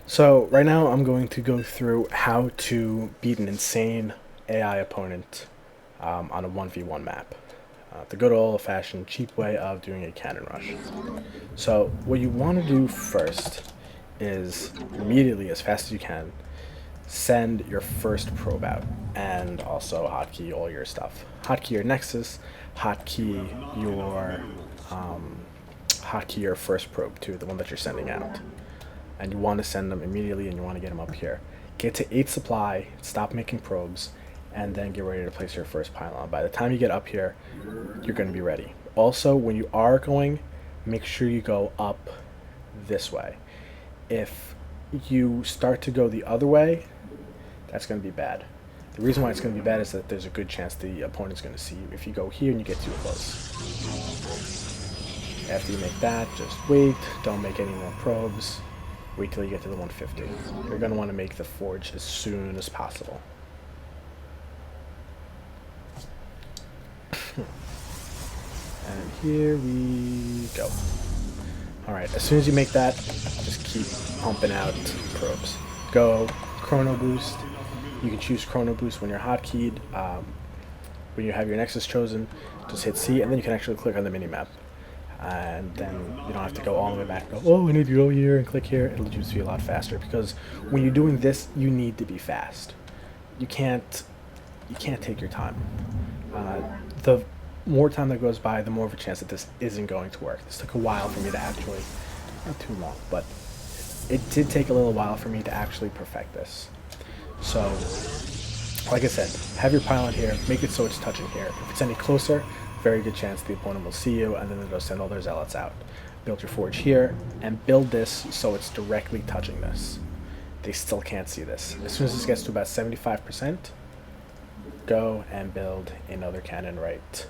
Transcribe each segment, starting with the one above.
So right now I'm going to go through how to beat an insane AI opponent on a 1v1 map. The good old-fashioned cheap way of doing a cannon rush. So what you want to do first is immediately, as fast as you can, send your first probe out and also hotkey all your stuff. Hotkey your Nexus, hotkey your hotkey your first probe too, the one that you're sending out. And you want to send them immediately and you want to get them up here. Get to 8 supply, stop making probes, and then get ready to place your first pylon. By the time you get up here, you're going to be ready. Also, when you are going, make sure you go up this way. If you start to go the other way, that's going to be bad. The reason why it's going to be bad is that there's a good chance the opponent's going to see you if you go here and you get too close. After you make that, just wait, don't make any more probes. Wait till you get to the 150. You're going to want to make the forge as soon as possible. And here we go. Alright, as soon as you make that, just keep pumping out probes. Go Chrono Boost. You can choose Chrono Boost when you're hotkeyed. When you have your Nexus chosen, just hit C, and then you can actually click on the minimap. And then you don't have to go all the way back and go, oh, I need to go here and click here. It'll just be a lot faster, because when you're doing this, you need to be fast. You can't take your time. The more time that goes by, the more of a chance that this isn't going to work. This took a while for me to actually, not too long, but it did take a little while for me to actually perfect this. So, like I said, have your pylon here, make it so it's touching here. If it's any closer, very good chance the opponent will see you, and then they'll send all their zealots out. Build your forge here, and build this so it's directly touching this. They still can't see this. As soon as this gets to about 75%, go and build another cannon right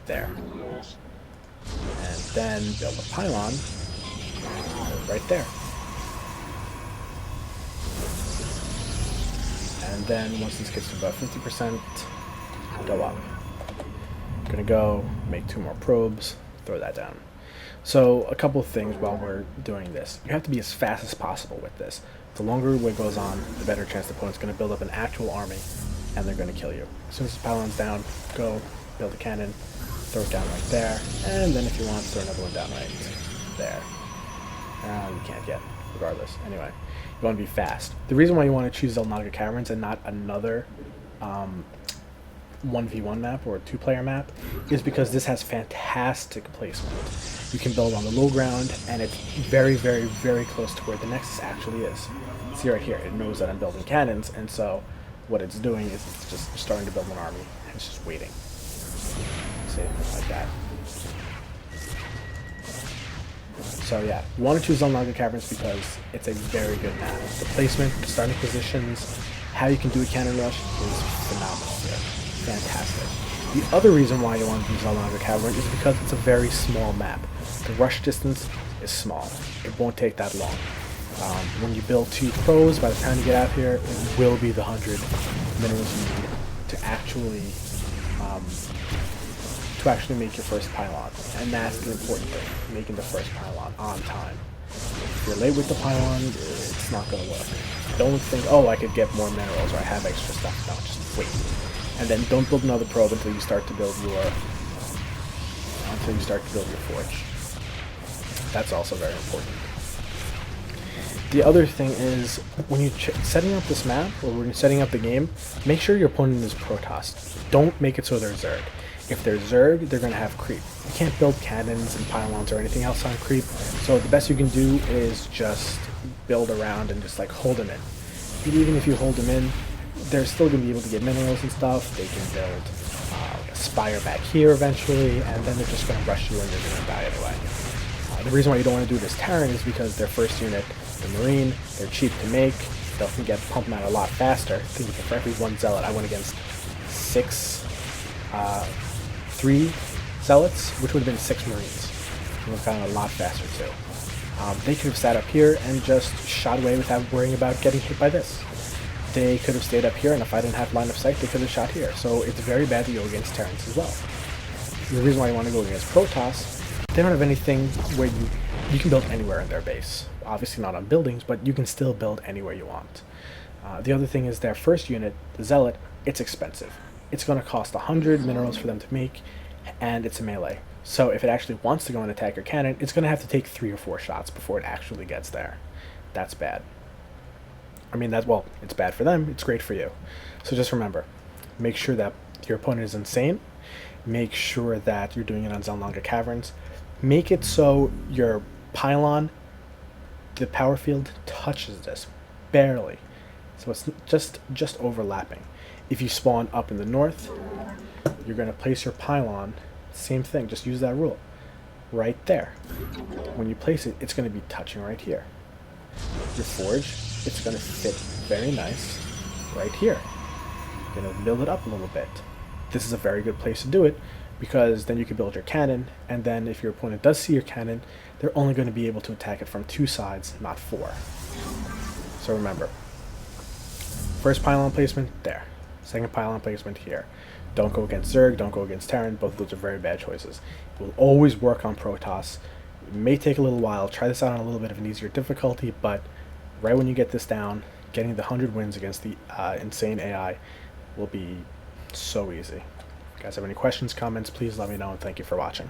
there. And then build a pylon right there. And then once this gets to about 50%, go up. Gonna go make 2 more probes, throw that down. So a couple of things while we're doing this. You have to be as fast as possible with this. The longer it goes on, the better chance the opponent's going to build up an actual army, and they're going to kill you. As soon as the pylon's down, go build a cannon, throw it down right there, and then if you want, throw another one down right there. You can't yet, regardless. Anyway, you want to be fast. The reason why you want to choose Xelnaga Caverns and not another 1v1 map or a 2-player map is because this has fantastic placement. You can build on the low ground, and it's very, very, very close to where the Nexus actually is. See right here, it knows that I'm building cannons, and so what it's doing is it's just starting to build an army, and it's just waiting. See, like that. So yeah, you want to choose Xelnaga Caverns because it's a very good map. The placement, the starting positions, how you can do a cannon rush is phenomenal here. Fantastic. The other reason why you want to use Xelnaga Cavern is because it's a very small map. The rush distance is small. It won't take that long. When you build 2 pros, by the time you get out here, it will be the 100 minerals you need to actually make your first pylon. And that's the important thing, making the first pylon on time. If you're late with the pylon, it's not going to work. Don't think, oh, I could get more minerals or I have extra stuff. No, just wait. And then don't build another probe until you start to build your forge. That's also very important. The other thing is, when you're setting up this map, or when you're setting up the game, make sure your opponent is Protoss. Don't make it so they're Zerg. If they're Zerg, they're going to have creep. You can't build cannons and pylons or anything else on creep, so the best you can do is just build around and just like hold them in. But even if you hold them in, they're still going to be able to get minerals and stuff. They can build a spire back here eventually, and then they're just going to rush you and you're going to die anyway. The reason why you don't want to do this Terran is because their first unit, the Marine, they're cheap to make. They can get pumped out a lot faster. I think for every 1 Zealot, I went against 3 Zealots, which would have been 6 Marines. It would have gotten a lot faster too. They could have sat up here and just shot away without worrying about getting hit by this. They could have stayed up here, and if I didn't have line of sight, they could have shot here. So it's very bad to go against Terrans as well. The reason why you want to go against Protoss, they don't have anything where you you can build anywhere in their base. Obviously not on buildings, but you can still build anywhere you want. The other thing is their first unit, the Zealot, it's expensive. It's going to cost 100 minerals for them to make, and it's a melee. So if it actually wants to go and attack your cannon, it's going to have to take 3 or 4 shots before it actually gets there. That's bad. I mean, well, it's bad for them, it's great for you. So just remember, make sure that your opponent is insane. Make sure that you're doing it on Xelnaga Caverns. Make it so your pylon, the power field, touches this, barely. So it's just overlapping. If you spawn up in the north, you're going to place your pylon, same thing, just use that rule, right there. When you place it, it's going to be touching right here. Your forge, it's going to fit very nice right here. You're going to build it up a little bit. This is a very good place to do it, because then you can build your cannon, and then if your opponent does see your cannon, they're only going to be able to attack it from 2 sides, not 4. So remember, first pylon placement, there. Second pylon placement, here. Don't go against Zerg, don't go against Terran, both of those are very bad choices. It will always work on Protoss. It may take a little while, try this out on a little bit of an easier difficulty, but right when you get this down, getting the 100 wins against the insane AI will be so easy. If you guys have any questions, comments, please let me know, and thank you for watching.